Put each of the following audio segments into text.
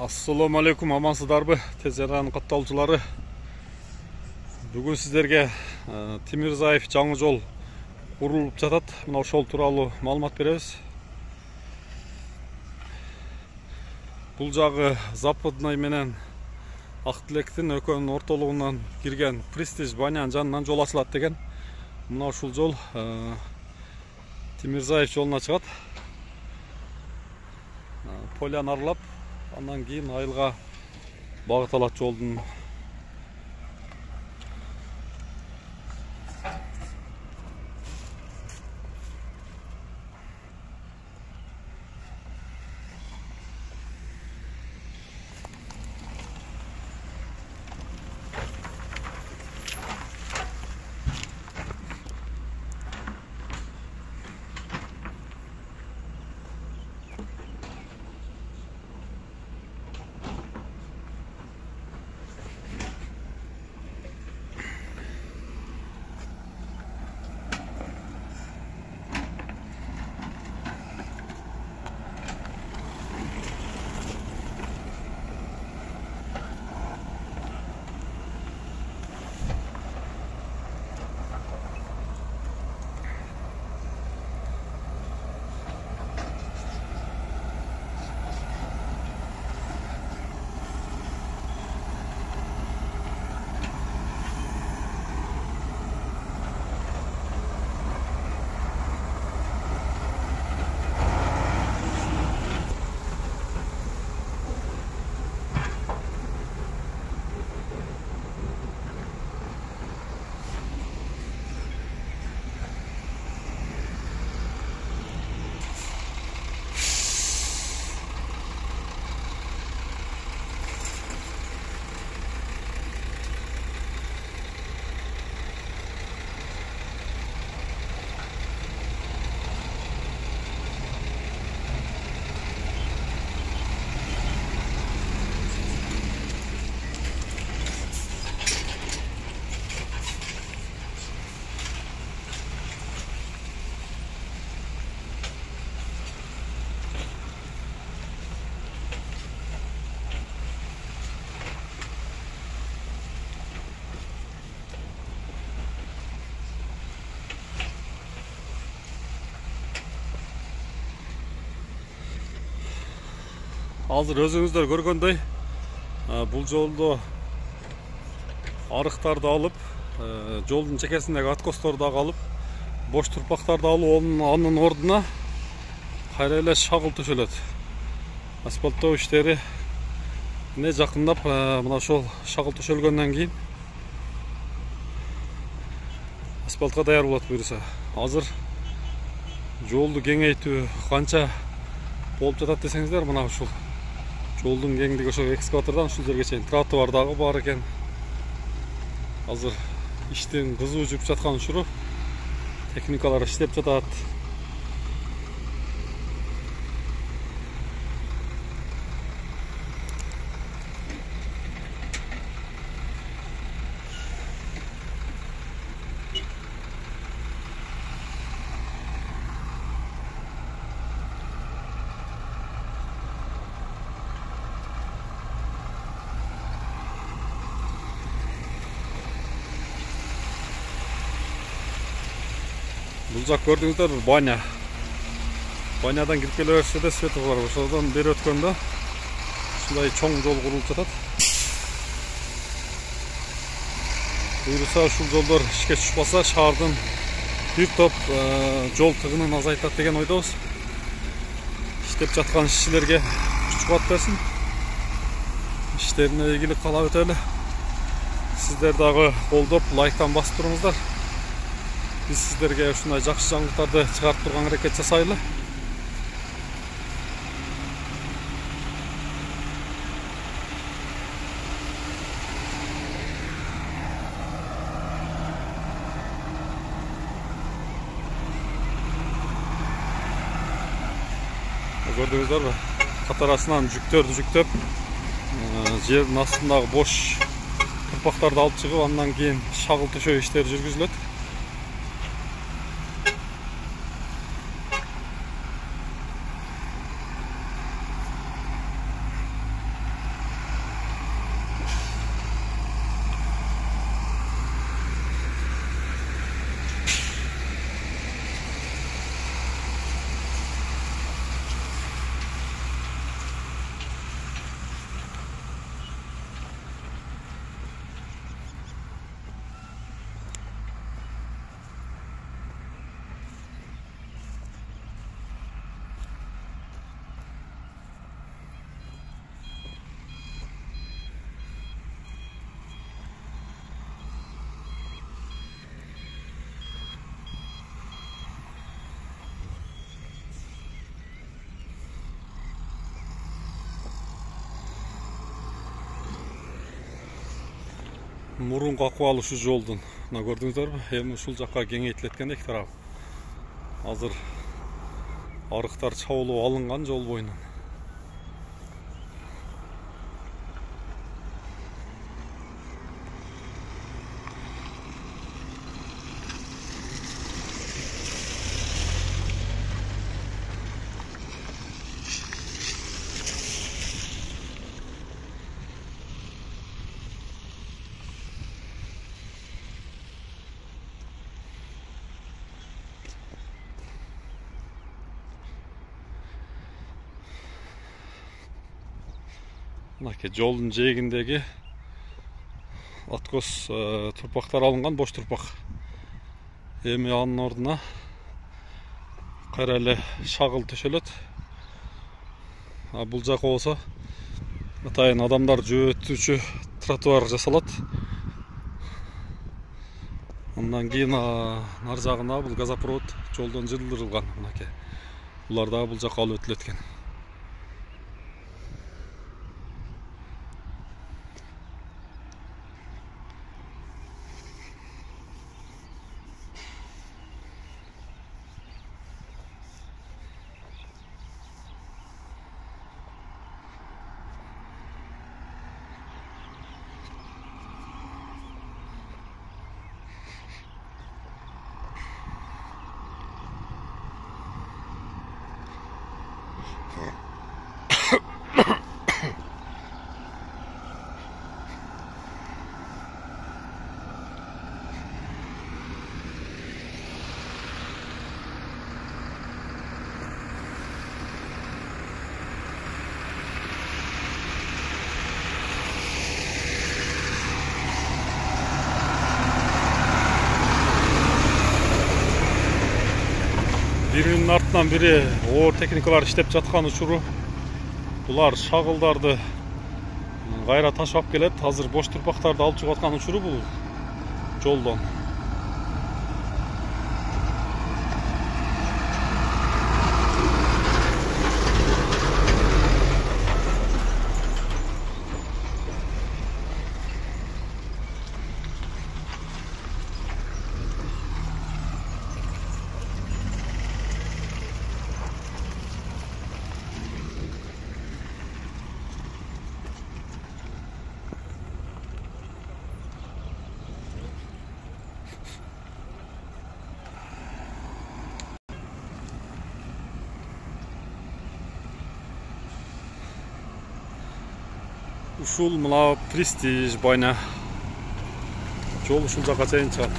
Assalamu alaikum, амансыздарбы тез жаран катталуучулары. Бүгүн сиздерге Тимирзаев жаңы жол курулуп жатат. Мына ошол тууралуу маалымат беребиз. Бул жагы Западный менен Ак Тилектин экөөнүн ортолугунан кирген Престиж банянын жанынан жол ачылат деген. Мына ушул жол Тимирзаев жолуна чыгат. Поляны аралап, андан кийин айылга багыт алат жолдун. Азыр өзүңүздөр көргөндөй, бул жолдо арыктарды алып, жолдун чекесиндеги откостторду дагы алып, бош турпактарды алып, анын ордуна кайра эле шагыл төшөлөт. Асфальттоо иштери не жакындап, мына ошол шагыл төшөлгөндөн кийин асфальтка даяр болот буюрса. Азыр жолду кеңейтүү канча болуп жатат десеңиздер, мына ушул жолдун кеңдиги ошо экскаватордон ушул жерге чейин тротуар дагы бар экен. Азыр иштин кызуу жүрүп жаткан учуру техникалар иштеп жатат. Бул жак көрдүңүздөр, баня. Банядан кирип келе берсе да свети бар. Ошодон бери өткөндө ушундай чоң жол курулуп жатат. Буюрса ушул жолдор ишке түшпаса, шаардын бир топ жол тыгынын азайтат деген ойдобуз. Иштеп жаткан ишчилерге күч кубат берсин. Иштерине ийгилик каалап өтөлү. Сіздер дағы қолдап, лайктан басып тұрыңыздар. Біз сіздерге ушундай жакшы жаңылыктарды чыгарып турган аракет жасайлы. Gördüğünüzler var. Катарасынан жүктөрдү жүктөп, жердин астындагы бош турпактарды алып чыгып, андан кийин шагыл төшөө иштери жүргүзүлөт. Мурунку акыбалы ушу жолдун. Мына көрдүңүздөрбү? Эми ушул жакка кеңейтилет экен тарап. Азыр арыктар чабылып алынган жол боюнан. Мынакей жолдун жээгиндеги откос турпактар алынган, бош турпак. Эми анын ордуна кайра эле шагыл төшөлөт. Бул жака болсо атайын адамдар жөөтүүчү тротуар жасалат. Андан кийин нар жагына бул газопровод жолдон жылдырылган. Мынакей булар дагы бул жака алып өтүлөт экен. Birinin артынан бири оор техникалар иштеп жаткан учуру. Булар шагылдарды кайра ташап келет. Азыр бош турпактарды алып чыгып аткан учуру бул жолдон. Ушул мына Престиж байна жол ушул жака чейин чыгат.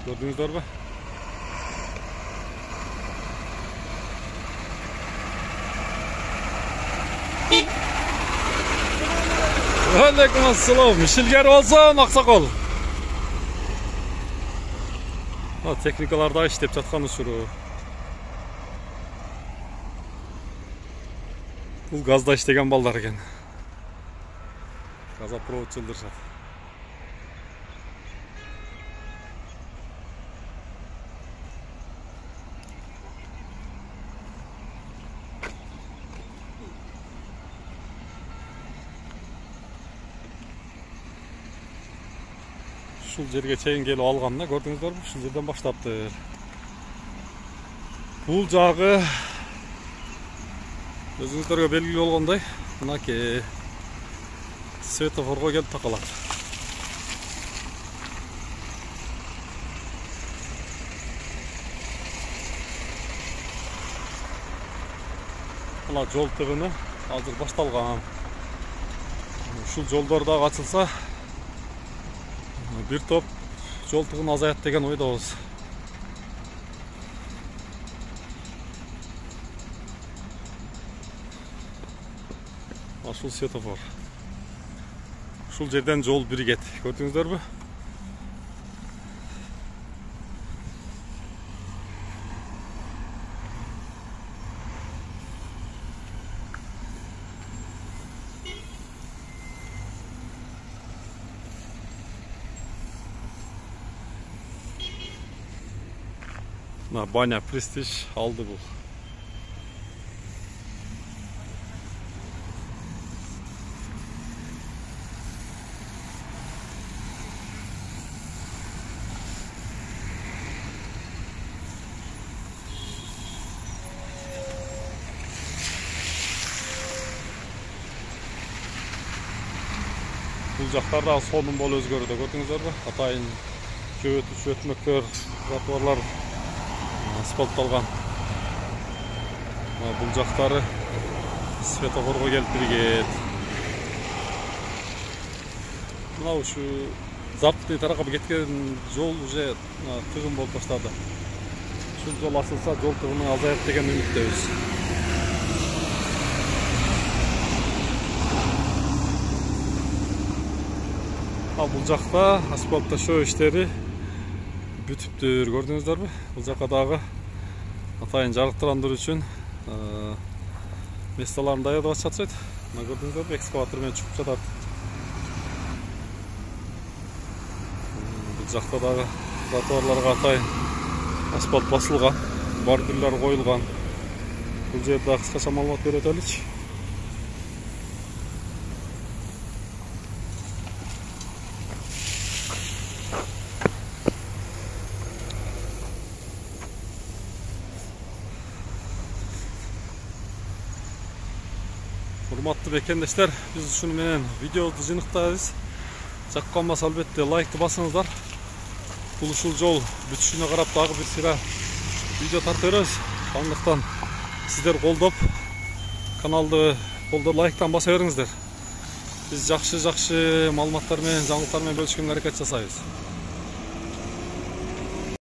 Көрдүңүздөрбү? Алейкум ассалам. Мишилгер болсо Аксакол. Техникалар да иштеп жаткан учуру. Бул газда иштеген балдар экен. Газопровод жылдырышат. ушул жерге чейин келип алганына көрдүңүздөрбү, ушул жерден баштаптыр. Бул жагы өзүңүздөргө белгилүү болгондой, мынакей светофорго келип такалат. Мына жол тыгыны азыр башталган. Ушул жолдор дагы ачылса, бир топ жол тыгыны азаят деген ойдобуз. Ушул светофор. Ушул жерден жол биригет. Көрдүңүздөрбү? Мына баня Престиж алды бул. Бул жактарда сонун болуп өзгөрүүдө, көрдүңүздөрбү? Атайын жөөтүш өтмөктөр, тротуарлар асфальтталган. Бул жактары светофорго келип биригет. Мына ушу западный тарапка кеткен жол уже тыгын болуп баштады. Ушул жол ачылса, жол тыгыны азаят деген үмүттөбүз. Ал бул жакта асфальт ташоо иштери бүтүптүр, көрдүңүздөрбү? Бул жака дагы атайын жарыктандыруу үчүн месталарын даярдап атышат. Мына көрдүңүздөрбү? Экскаватор менен чугуп жатат. Бул жакта дагы тротуарларга атайын асфальт басылган, бордюрлар коюлган. Бул жерде кыскача маалымат бере өтөлүчү. Урматтуу бекендештер, биз ушуну менен видеобузду жыйнактайбыз. Жаккан болсо албетте лайкты басыңыздар. Бул ушул жол бүтүшүнө карап дагы бир сыйра видео тартып беребиз. Андыктан сиздер колдоп, каналды колдоп лайктан баса бериңиздер. Биз жакшы маалыматтар менен, жаңылыктар менен бөлүшкөнгө аракет жасайбыз.